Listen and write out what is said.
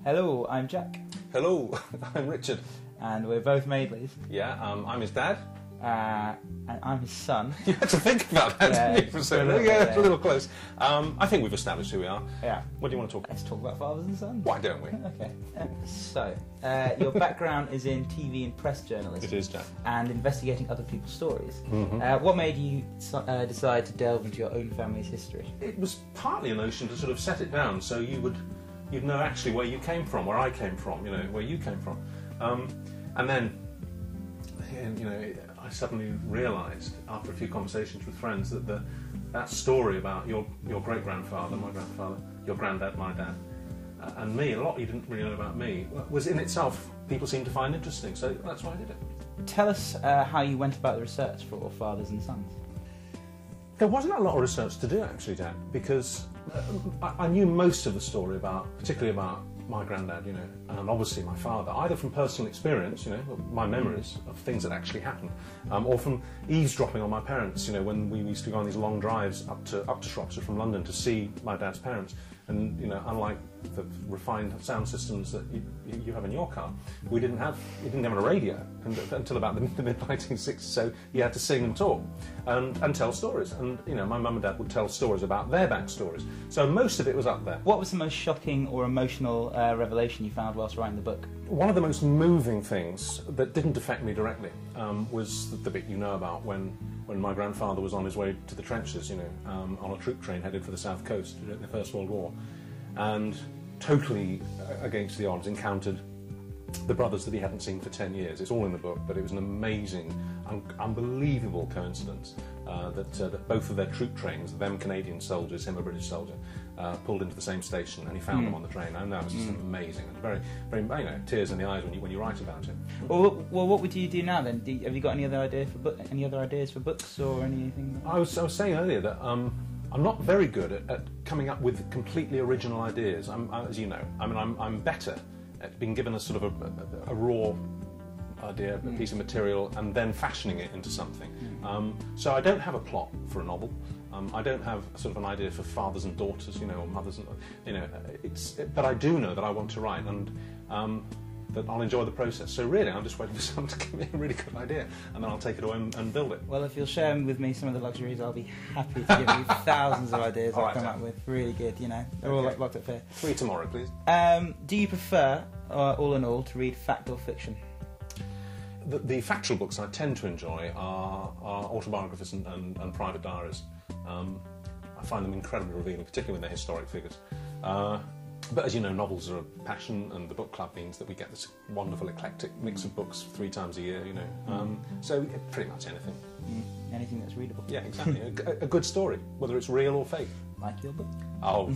Hello, I'm Jack. Hello, I'm Richard. And we're both Madeleys. Yeah, I'm his dad. And I'm his son. You had to think about that, didn't you? For a second. It's a little close. I think we've established who we are. Yeah. What do you want to talk about? Let's talk about fathers and sons. Why don't we? Okay. Your background is in TV and press journalism. It is, Jack. And investigating other people's stories. Mm-hmm. What made you decide to delve into your own family's history? It was partly a notion to sort of set it down so you'd know actually where you came from, where I came from, you know, where you came from. And then, you know, I suddenly realised, after a few conversations with friends, that that story about your great-grandfather, my grandfather, your granddad, my dad, and me, a lot you didn't really know about me, was in itself, people seemed to find interesting, so that's why I did it. Tell us how you went about the research for Fathers and Sons. There wasn't a lot of research to do, actually, Jack, because I knew most of the story particularly about my granddad, you know, and obviously my father, either from personal experience, you know, my memories of things that actually happened, or from eavesdropping on my parents, you know, when we used to go on these long drives up to Shropshire from London to see my dad's parents. And, you know, unlike the refined sound systems that you have in your car, you didn't have a radio until about the mid-1960s, so you had to sing and talk and tell stories. And, you know, my mum and dad would tell stories about their backstories. So most of it was up there. What was the most shocking or emotional revelation you found whilst writing the book? One of the most moving things that didn't affect me directly was the bit you know about when my grandfather was on his way to the trenches, you know, on a troop train headed for the south coast during the First World War, and totally against the odds encountered the brothers that he hadn't seen for 10 years. It's all in the book, but it was an amazing, unbelievable coincidence that both of their troop trains, them Canadian soldiers, him a British soldier, pulled into the same station, and he found them on the train. And that was just amazing, and very, very, you know, tears in the eyes when you write about it. Well, what would you do now then? Have you got any other ideas for books or anything? I was saying earlier that I'm not very good at coming up with completely original ideas. As you know, I mean, I'm better at being given a sort of a raw idea, a piece of material, and then fashioning it into something. So I don't have a plot for a novel. I don't have sort of an idea for fathers and daughters, you know, or mothers and, you know, but I do know that I want to write, and that I'll enjoy the process. So really, I'm just waiting for someone to give me a really good idea, and then I'll take it away and build it. Well, if you'll share with me some of the luxuries, I'll be happy to give you thousands of ideas I've come up with. Really good, you know. They're all locked up here. 3 tomorrow, please. Do you prefer, all in all, to read fact or fiction? The factual books I tend to enjoy are autobiographies and private diaries. I find them incredibly revealing, particularly when they're historic figures. But as you know, novels are a passion, and the book club means that we get this wonderful eclectic mix of books 3 times a year, you know. So we get pretty much anything. Anything that's readable. Yeah, exactly. a good story, whether it's real or fake. Like your book. Oh,